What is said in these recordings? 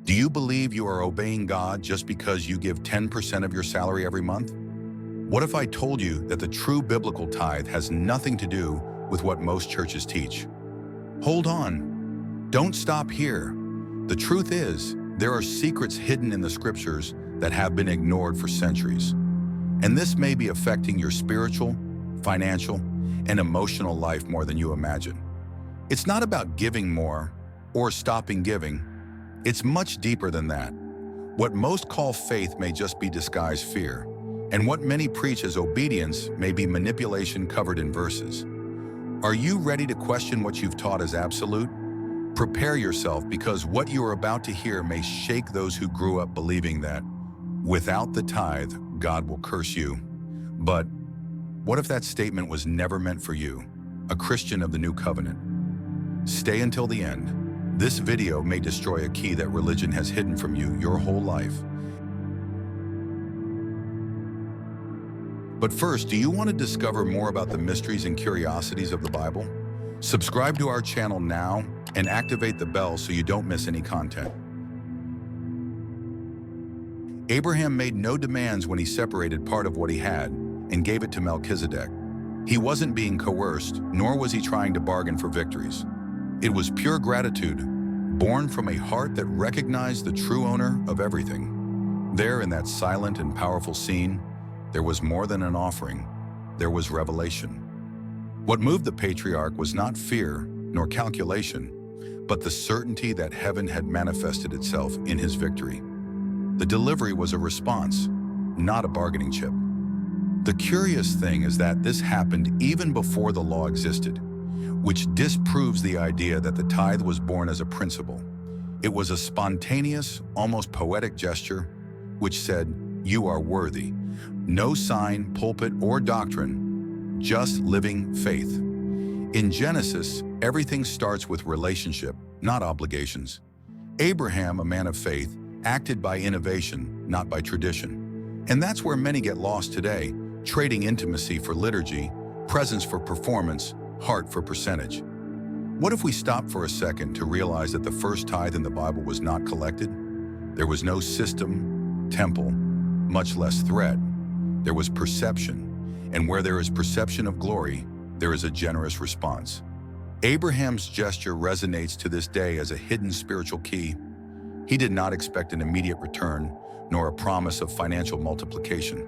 Do you believe you are obeying God just because you give 10% of your salary every month? What if I told you that the true biblical tithe has nothing to do with what most churches teach? Hold on. Don't stop here. The truth is, there are secrets hidden in the scriptures that have been ignored for centuries. And this may be affecting your spiritual, financial, and emotional life more than you imagine. It's not about giving more or stopping giving. It's much deeper than that. What most call faith may just be disguised fear, and what many preach as obedience may be manipulation covered in verses. Are you ready to question what you've taught as absolute? Prepare yourself, because what you are about to hear may shake those who grew up believing that without the tithe, God will curse you. But what if that statement was never meant for you, a Christian of the New Covenant? Stay until the end. This video may destroy a key that religion has hidden from you your whole life. But first, do you want to discover more about the mysteries and curiosities of the Bible? Subscribe to our channel now and activate the bell so you don't miss any content. Abraham made no demands when he separated part of what he had and gave it to Melchizedek. He wasn't being coerced, nor was he trying to bargain for victories. It was pure gratitude, born from a heart that recognized the true owner of everything. There, in that silent and powerful scene, there was more than an offering. There was revelation. What moved the patriarch was not fear nor calculation, but the certainty that heaven had manifested itself in his victory. The delivery was a response, not a bargaining chip. The curious thing is that this happened even before the law existed, which disproves the idea that the tithe was born as a principle. It was a spontaneous, almost poetic gesture, which said, "You are worthy." No sign, pulpit, or doctrine, just living faith. In Genesis, everything starts with relationship, not obligations. Abraham, a man of faith, acted by innovation, not by tradition. And that's where many get lost today, trading intimacy for liturgy, presence for performance, heart for percentage. What if we stop for a second to realize that the first tithe in the Bible was not collected? There was no system, temple, much less threat. There was perception, and where there is perception of glory, there is a generous response. Abraham's gesture resonates to this day as a hidden spiritual key. He did not expect an immediate return, nor a promise of financial multiplication.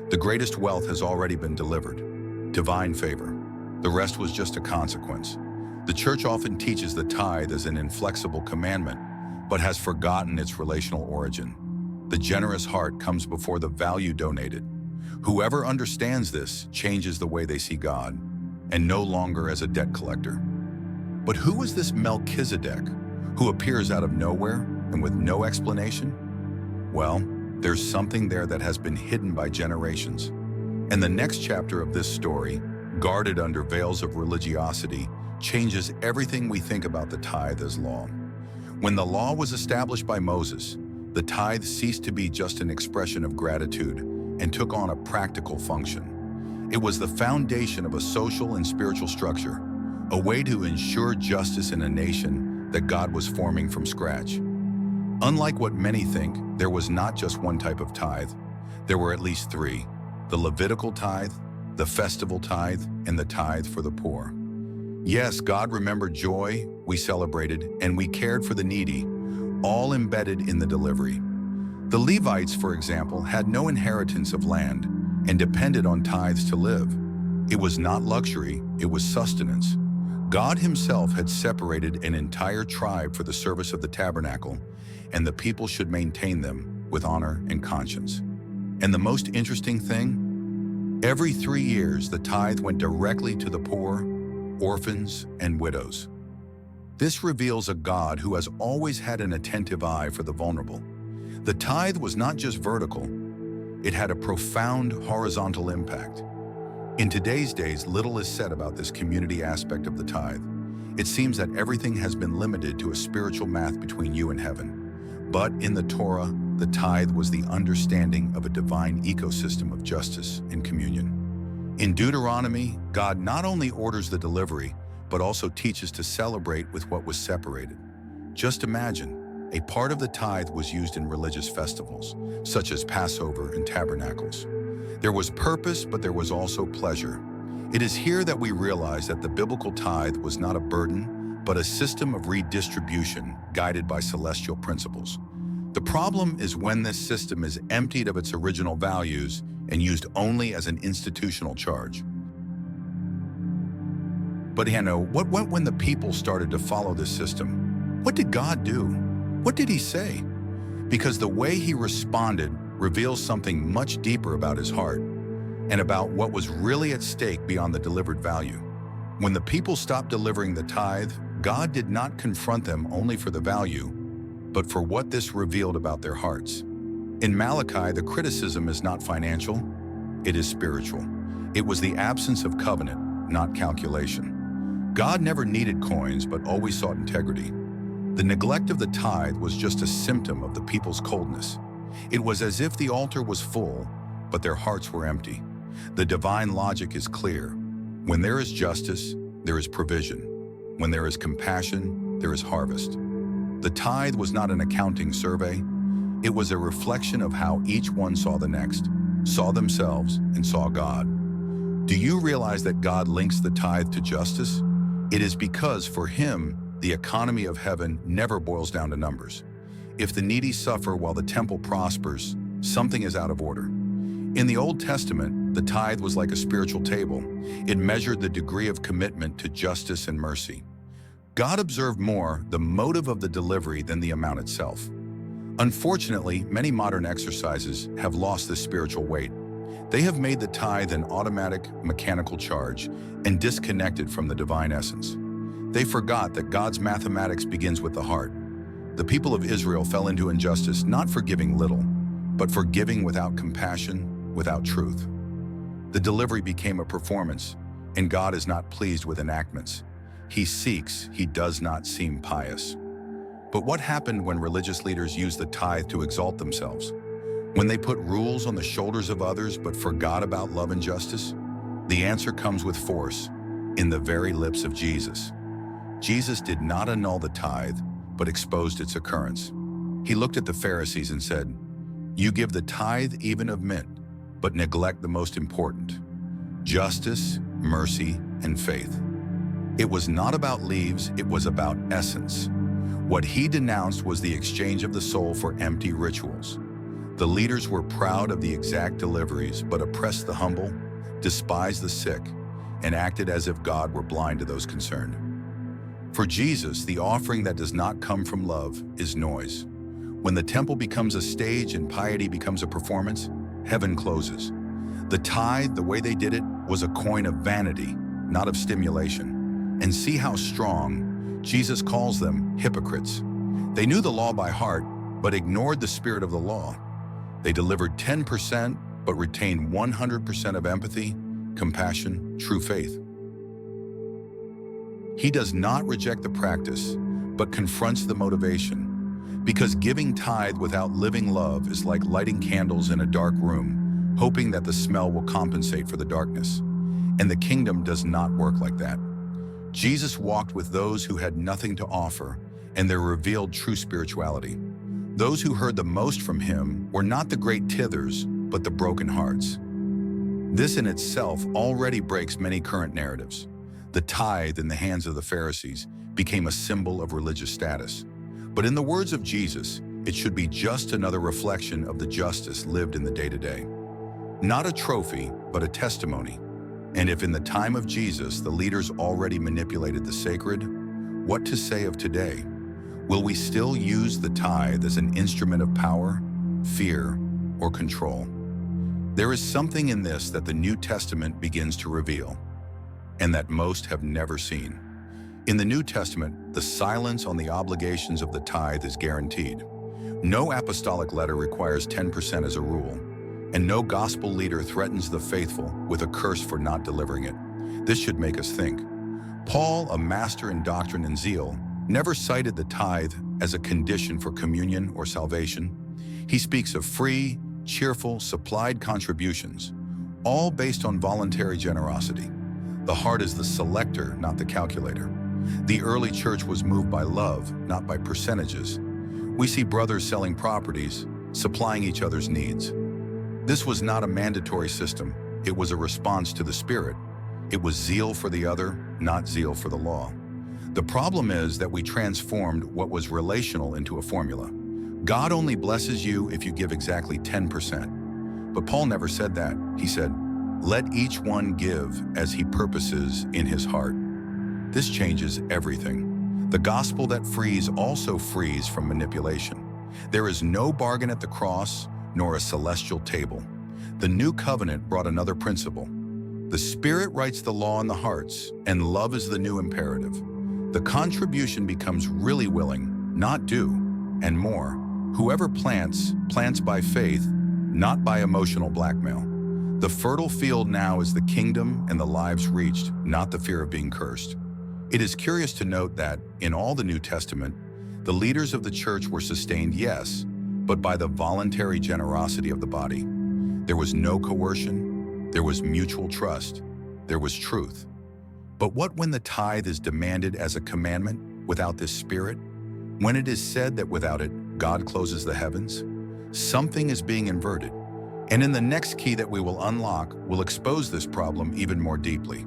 The greatest wealth has already been delivered, divine favor. The rest was just a consequence. The church often teaches the tithe as an inflexible commandment, but has forgotten its relational origin. The generous heart comes before the value donated. Whoever understands this changes the way they see God, and no longer as a debt collector. But who is this Melchizedek, who appears out of nowhere and with no explanation? Well, there's something there that has been hidden by generations. And the next chapter of this story, guarded under veils of religiosity, changes everything we think about the tithe as law. When the law was established by Moses, the tithe ceased to be just an expression of gratitude and took on a practical function. It was the foundation of a social and spiritual structure, a way to ensure justice in a nation that God was forming from scratch. Unlike what many think, there was not just one type of tithe. There were at least three: the Levitical tithe, the festival tithe, and the tithe for the poor. Yes, God remembered joy, we celebrated, and we cared for the needy, all embedded in the delivery. The Levites, for example, had no inheritance of land and depended on tithes to live. It was not luxury, it was sustenance. God himself had separated an entire tribe for the service of the tabernacle, and the people should maintain them with honor and conscience. And the most interesting thing, every 3 years the tithe went directly to the poor, orphans, and widows. This reveals a God who has always had an attentive eye for the vulnerable. The tithe was not just vertical, it had a profound horizontal impact. In today's days, little is said about this community aspect of the tithe. It seems that everything has been limited to a spiritual math between you and heaven. But in the Torah, the tithe was the understanding of a divine ecosystem of justice and communion. In Deuteronomy, God not only orders the delivery, but also teaches to celebrate with what was separated. Just imagine, a part of the tithe was used in religious festivals, such as Passover and tabernacles. There was purpose, but there was also pleasure. It is here that we realize that the biblical tithe was not a burden, but a system of redistribution guided by celestial principles. The problem is when this system is emptied of its original values and used only as an institutional charge. But Hannah, what went when the people started to follow this system? What did God do? What did He say? Because the way He responded reveals something much deeper about His heart and about what was really at stake beyond the delivered value. When the people stopped delivering the tithe, God did not confront them only for the value, but for what this revealed about their hearts. In Malachi, the criticism is not financial, it is spiritual. It was the absence of covenant, not calculation. God never needed coins, but always sought integrity. The neglect of the tithe was just a symptom of the people's coldness. It was as if the altar was full, but their hearts were empty. The divine logic is clear. When there is justice, there is provision. When there is compassion, there is harvest. The tithe was not an accounting survey. It was a reflection of how each one saw the next, saw themselves, and saw God. Do you realize that God links the tithe to justice? It is because for Him, the economy of heaven never boils down to numbers. If the needy suffer while the temple prospers, something is out of order. In the Old Testament, the tithe was like a spiritual table. It measured the degree of commitment to justice and mercy. God observed more the motive of the delivery than the amount itself. Unfortunately, many modern exercises have lost this spiritual weight. They have made the tithe an automatic, mechanical charge and disconnected from the divine essence. They forgot that God's mathematics begins with the heart. The people of Israel fell into injustice not for giving little, but for giving without compassion, without truth. The delivery became a performance, and God is not pleased with enactments. He seeks, He does not seem pious. But what happened when religious leaders used the tithe to exalt themselves? When they put rules on the shoulders of others but forgot about love and justice? The answer comes with force, in the very lips of Jesus. Jesus did not annul the tithe, but exposed its occurrence. He looked at the Pharisees and said, "You give the tithe even of mint, but neglect the most important, justice, mercy, and faith." It was not about leaves, it was about essence. What He denounced was the exchange of the soul for empty rituals. The leaders were proud of the exact deliveries, but oppressed the humble, despised the sick, and acted as if God were blind to those concerned. For Jesus, the offering that does not come from love is noise. When the temple becomes a stage and piety becomes a performance, heaven closes. The tithe, the way they did it, was a coin of vanity, not of stimulation. And see how strong Jesus calls them hypocrites. They knew the law by heart, but ignored the spirit of the law. They delivered 10%, but retained 100% of empathy, compassion, true faith. He does not reject the practice, but confronts the motivation. Because giving tithe without living love is like lighting candles in a dark room, hoping that the smell will compensate for the darkness. And the kingdom does not work like that. Jesus walked with those who had nothing to offer, and there revealed true spirituality. Those who heard the most from Him were not the great tithers, but the broken hearts. This in itself already breaks many current narratives. The tithe in the hands of the Pharisees became a symbol of religious status. But in the words of Jesus, it should be just another reflection of the justice lived in the day-to-day. Not a trophy, but a testimony. And if in the time of Jesus the leaders already manipulated the sacred, what to say of today? Will we still use the tithe as an instrument of power, fear, or control? There is something in this that the New Testament begins to reveal, and that most have never seen. In the New Testament, the silence on the obligations of the tithe is guaranteed. No apostolic letter requires 10% as a rule, and no gospel leader threatens the faithful with a curse for not delivering it. This should make us think. Paul, a master in doctrine and zeal, never cited the tithe as a condition for communion or salvation. He speaks of free, cheerful, supplied contributions, all based on voluntary generosity. The heart is the selector, not the calculator. The early church was moved by love, not by percentages. We see brothers selling properties, supplying each other's needs. This was not a mandatory system. It was a response to the Spirit. It was zeal for the other, not zeal for the law. The problem is that we transformed what was relational into a formula. God only blesses you if you give exactly 10%. But Paul never said that. He said, "Let each one give as he purposes in his heart." This changes everything. The gospel that frees also frees from manipulation. There is no bargain at the cross, nor a celestial table. The new covenant brought another principle. The Spirit writes the law in the hearts, and love is the new imperative. The contribution becomes really willing, not due, and more. Whoever plants, plants by faith, not by emotional blackmail. The fertile field now is the kingdom and the lives reached, not the fear of being cursed. It is curious to note that, in all the New Testament, the leaders of the church were sustained, yes, but by the voluntary generosity of the body. There was no coercion, there was mutual trust, there was truth. But what when the tithe is demanded as a commandment without this Spirit? When it is said that without it, God closes the heavens? Something is being inverted. And in the next key that we will unlock, we'll expose this problem even more deeply.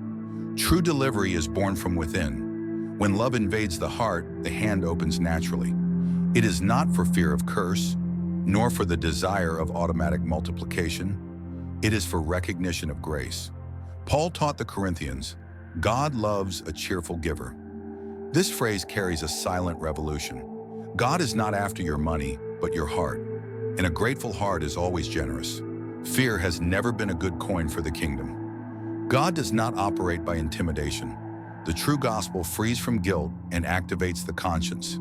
True delivery is born from within. When love invades the heart, the hand opens naturally. It is not for fear of curse, nor for the desire of automatic multiplication. It is for recognition of grace. Paul taught the Corinthians, God loves a cheerful giver. This phrase carries a silent revolution. God is not after your money, but your heart. And a grateful heart is always generous. Fear has never been a good coin for the kingdom. God does not operate by intimidation. The true gospel frees from guilt and activates the conscience.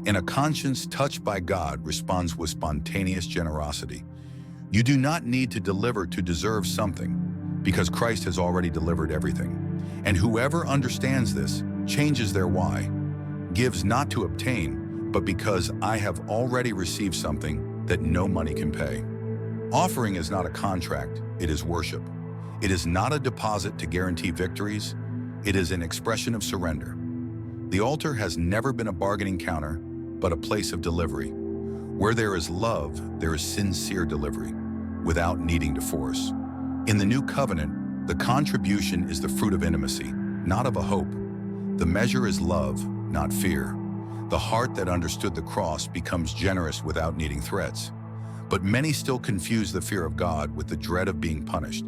And a conscience touched by God responds with spontaneous generosity. You do not need to deliver to deserve something, because Christ has already delivered everything. And whoever understands this changes their why, gives not to obtain, but because I have already received something that no money can pay. Offering is not a contract, it is worship. It is not a deposit to guarantee victories, it is an expression of surrender. The altar has never been a bargaining counter, but a place of delivery. Where there is love, there is sincere delivery, without needing to force. In the new covenant, the contribution is the fruit of intimacy, not of a hope. The measure is love, not fear. The heart that understood the cross becomes generous without needing threats. But many still confuse the fear of God with the dread of being punished.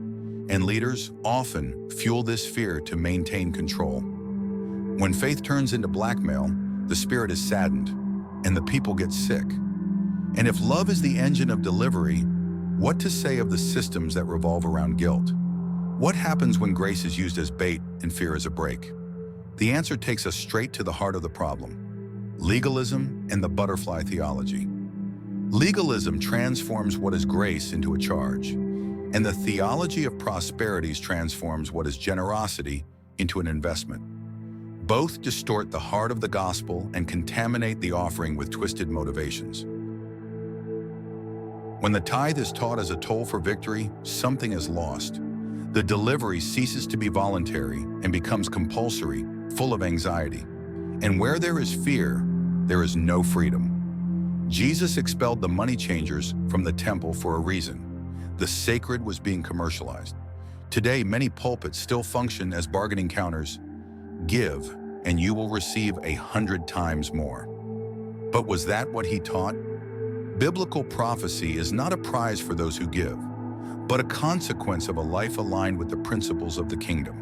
And leaders often fuel this fear to maintain control. When faith turns into blackmail, the spirit is saddened, and the people get sick. And if love is the engine of delivery, what to say of the systems that revolve around guilt? What happens when grace is used as bait and fear as a brake? The answer takes us straight to the heart of the problem: legalism and the butterfly theology. Legalism transforms what is grace into a charge, and the theology of prosperity transforms what is generosity into an investment. Both distort the heart of the gospel and contaminate the offering with twisted motivations. When the tithe is taught as a toll for victory, something is lost. The delivery ceases to be voluntary and becomes compulsory, full of anxiety. And where there is fear, there is no freedom. Jesus expelled the money changers from the temple for a reason. The sacred was being commercialized. Today, many pulpits still function as bargaining counters. Give, and you will receive 100 times more. But was that what he taught? Biblical prophecy is not a prize for those who give, but a consequence of a life aligned with the principles of the kingdom.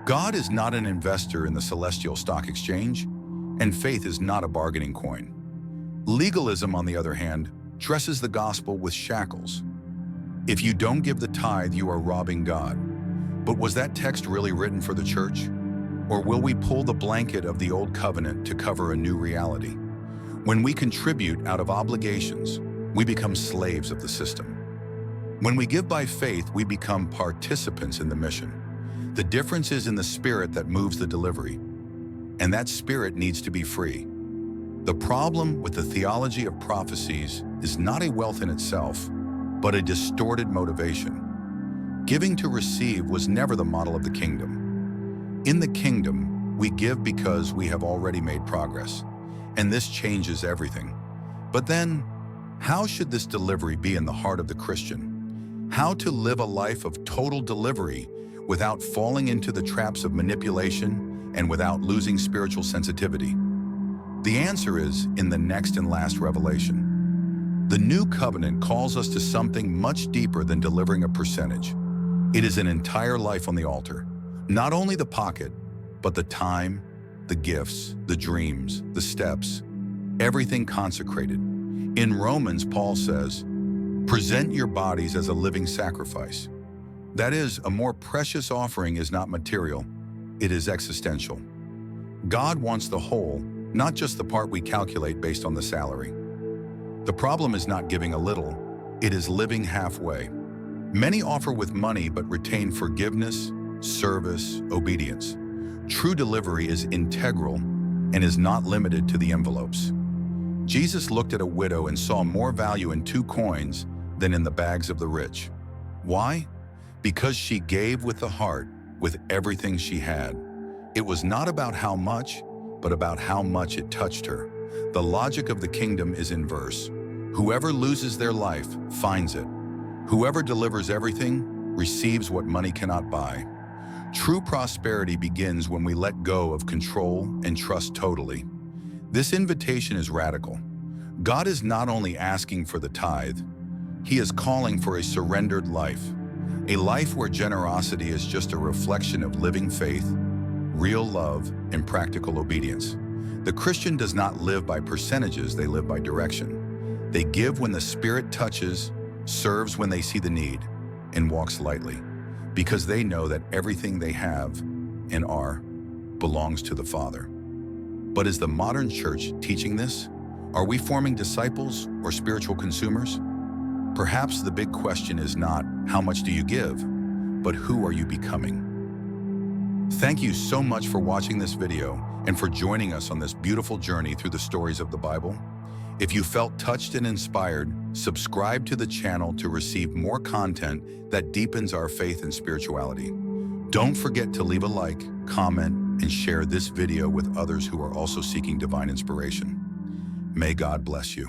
God is not an investor in the celestial stock exchange, and faith is not a bargaining coin. Legalism, on the other hand, dresses the gospel with shackles. If you don't give the tithe, you are robbing God. But was that text really written for the church? Or will we pull the blanket of the old covenant to cover a new reality? When we contribute out of obligations, we become slaves of the system. When we give by faith, we become participants in the mission. The difference is in the spirit that moves the delivery, and that spirit needs to be free. The problem with the theology of prophecies is not a wealth in itself, but a distorted motivation. Giving to receive was never the model of the kingdom. In the kingdom, we give because we have already made progress, and this changes everything. But then, how should this delivery be in the heart of the Christian? How to live a life of total delivery without falling into the traps of manipulation and without losing spiritual sensitivity? The answer is in the next and last revelation. The new covenant calls us to something much deeper than delivering a percentage. It is an entire life on the altar. Not only the pocket, but the time, the gifts, the dreams, the steps, everything consecrated. In Romans, Paul says, "Present your bodies as a living sacrifice." That is, a more precious offering is not material, it is existential. God wants the whole, not just the part we calculate based on the salary. The problem is not giving a little, it is living halfway. Many offer with money but retain forgiveness, service, obedience. True delivery is integral and is not limited to the envelopes. Jesus looked at a widow and saw more value in 2 coins than in the bags of the rich. Why? Because she gave with the heart, with everything she had. It was not about how much, but about how much it touched her. The logic of the kingdom is inverse. Whoever loses their life finds it. Whoever delivers everything receives what money cannot buy. True prosperity begins when we let go of control and trust totally. This invitation is radical. God is not only asking for the tithe, He is calling for a surrendered life. A life where generosity is just a reflection of living faith, real love, and practical obedience. The Christian does not live by percentages, they live by direction. They give when the Spirit touches, serves when they see the need, and walks lightly, because they know that everything they have and are belongs to the Father. But is the modern church teaching this? Are we forming disciples or spiritual consumers? Perhaps the big question is not, how much do you give, but who are you becoming? Thank you so much for watching this video and for joining us on this beautiful journey through the stories of the Bible. If you felt touched and inspired, subscribe to the channel to receive more content that deepens our faith and spirituality. Don't forget to leave a like, comment, and share this video with others who are also seeking divine inspiration. May God bless you.